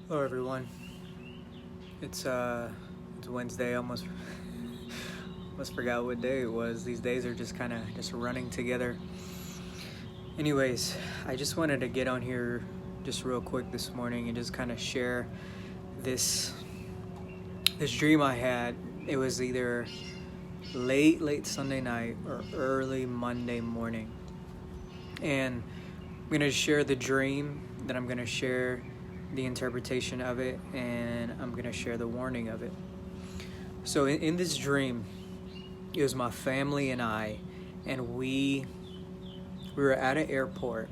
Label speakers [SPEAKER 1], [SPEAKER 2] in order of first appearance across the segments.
[SPEAKER 1] Hello everyone. It's Wednesday. Almost forgot what day it was. These days are just kind of just running together. Anyways, I just wanted to get on here just real quick this morning and just kind of share this dream I had. It was either late Sunday night or early Monday morning. And I'm going to share the dream, then I'm going to share the interpretation of it, and I'm going to share the warning of it. So in this dream, it was my family and I, and we were at an airport,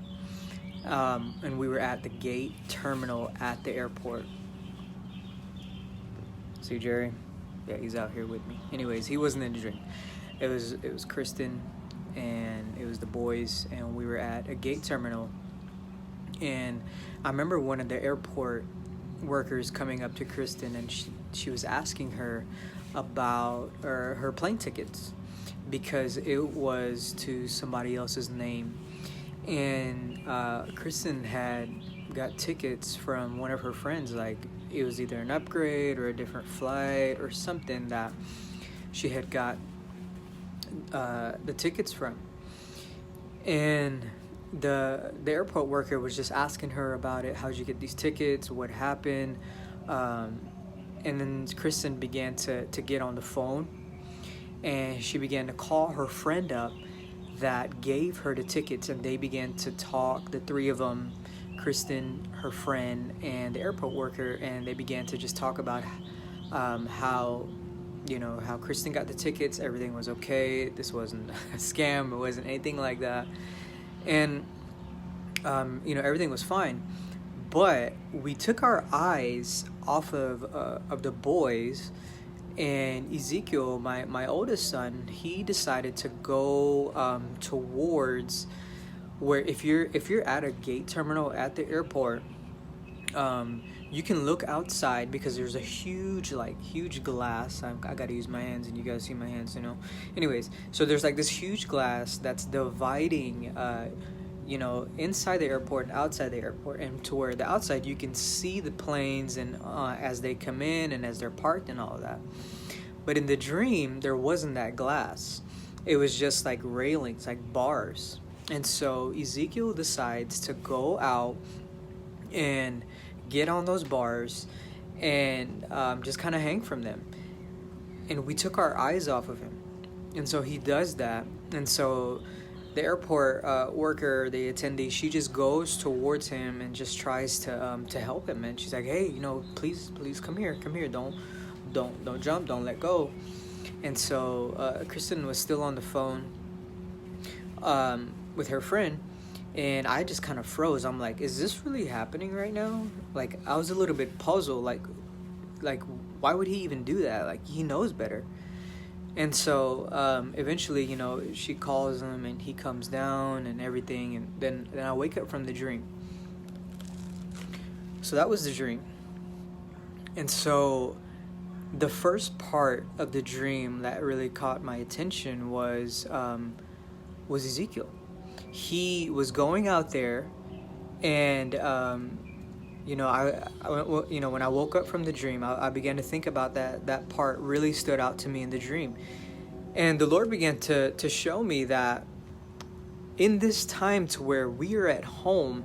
[SPEAKER 1] and we were at the gate terminal at the airport. See Jerry? Yeah, he's out here with me. Anyways, he wasn't in the dream. It was Kristen, and it was the boys, and we were at a gate terminal. And I remember one of the airport workers coming up to Kristen, and she was asking her about her plane tickets because it was to somebody else's name. And Kristen had got tickets from one of her friends, like it was either an upgrade or a different flight or something that she had got the tickets from. And the airport worker was just asking her about it. How'd you get these tickets? What happened? And then Kristen began to get on the phone, and she began to call her friend up that gave her the tickets, and they began to talk, the three of them, Kristen, her friend, and the airport worker, and they began to just talk about how Kristen got the tickets, everything was okay, this wasn't a scam, it wasn't anything like that. And everything was fine, but we took our eyes off of the boys, and Ezekiel, my oldest son, he decided to go towards where if you're at a gate terminal at the airport, you can look outside because there's a huge glass. I gotta use my hands, and you guys see my hands, Anyways, so there's like this huge glass that's dividing, inside the airport and outside the airport, and to where the outside you can see the planes and as they come in and as they're parked and all of that. But in the dream, there wasn't that glass. It was just like railings, like bars. And so Ezekiel decides to go out and get on those bars and just kind of hang from them. And we took our eyes off of him. And so he does that. And so the airport worker, the attendee, she just goes towards him and just tries to help him. And she's like, hey, please come here. Don't jump. Don't let go. And so Kristen was still on the phone with her friend. And I just kind of froze. I'm like, is this really happening right now? Like, I was a little bit puzzled. Like, why would he even do that? Like, he knows better. And so eventually, she calls him, and he comes down and everything. And then I wake up from the dream. So that was the dream. And so the first part of the dream that really caught my attention was Ezekiel. He was going out there, and when I woke up from the dream, I began to think about that part. Really stood out to me in the dream, and the Lord began to show me that in this time to where we are at home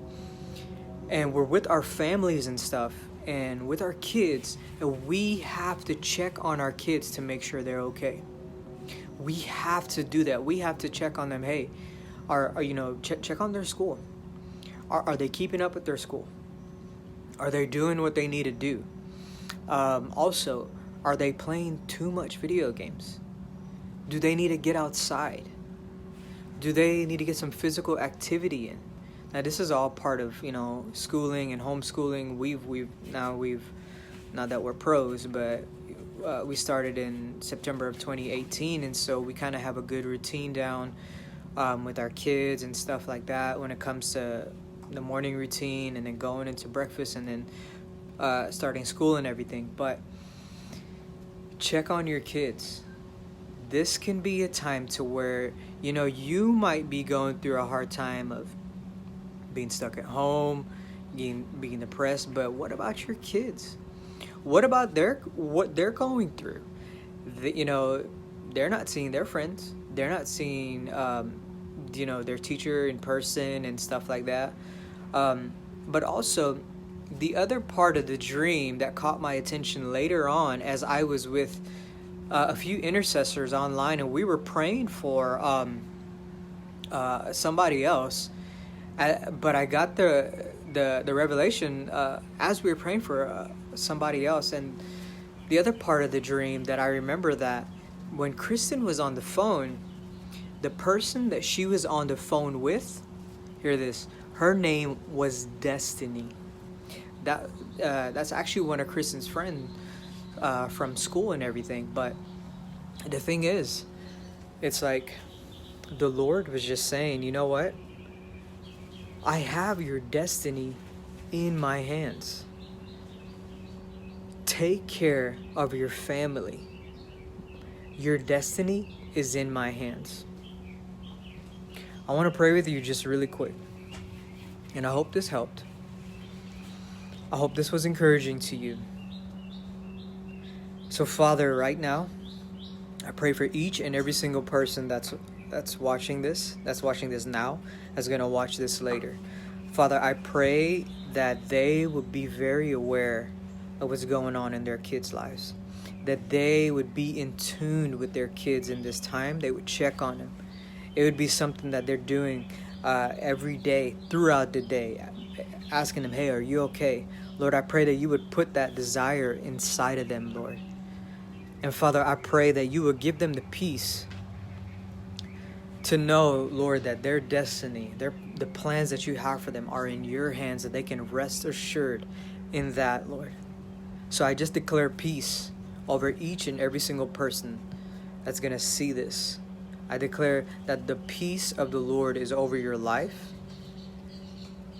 [SPEAKER 1] and we're with our families and stuff and with our kids, and we have to check on our kids to make sure they're okay. We have to do that. We have to check on them. Hey, check on their school. Are they keeping up with their school? Are they doing what they need to do? Also, are they playing too much video games? Do they need to get outside? Do they need to get some physical activity in? Now, this is all part of schooling and homeschooling. We've not that we're pros, but we started in September of 2018, and so we kind of have a good routine down with our kids and stuff like that when it comes to the morning routine, and then going into breakfast, and then starting school and everything. But check on your kids. This can be a time to where you might be going through a hard time of being stuck at home. being depressed. But what about your kids? What about what they're going through? They're not seeing their friends. They're not seeing their teacher in person and stuff like that. But also, the other part of the dream that caught my attention later on, as I was with a few intercessors online, and we were praying for somebody else. But I got the revelation as we were praying for somebody else. And the other part of the dream that I remember, that when Kristen was on the phone, the person that she was on the phone with, hear this, her name was Destiny. That's actually one of Kristen's friends from school and everything. But the thing is, it's like the Lord was just saying, you know what? I have your destiny in my hands. Take care of your family. Your destiny is in my hands. I want to pray with you just really quick. And I hope this helped. I hope this was encouraging to you. So, Father, right now, I pray for each and every single person that's watching this now, that's going to watch this later. Father, I pray that they would be very aware of what's going on in their kids' lives. That they would be in tune with their kids in this time. They would check on them. It would be something that they're doing every day, throughout the day, asking them, hey, are you okay? Lord, I pray that you would put that desire inside of them, Lord. And Father, I pray that you would give them the peace to know, Lord, that their destiny, the plans that you have for them are in your hands, that they can rest assured in that, Lord. So I just declare peace over each and every single person that's going to see this. I declare that the peace of the Lord is over your life.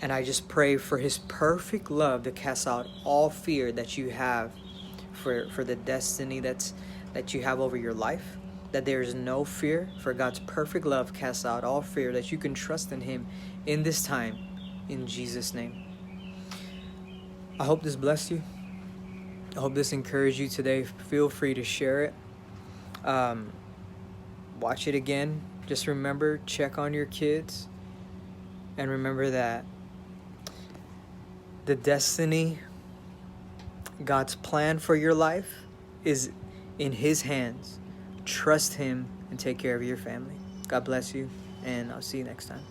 [SPEAKER 1] And I just pray for his perfect love to cast out all fear that you have for the destiny that you have over your life. That there is no fear, for God's perfect love casts out all fear, that you can trust in him in this time, in Jesus' name. I hope this blessed you. I hope this encouraged you today. Feel free to share it. Watch it again. Just remember, check on your kids. And remember that the destiny, God's plan for your life is in his hands. Trust him and take care of your family. God bless you, and I'll see you next time.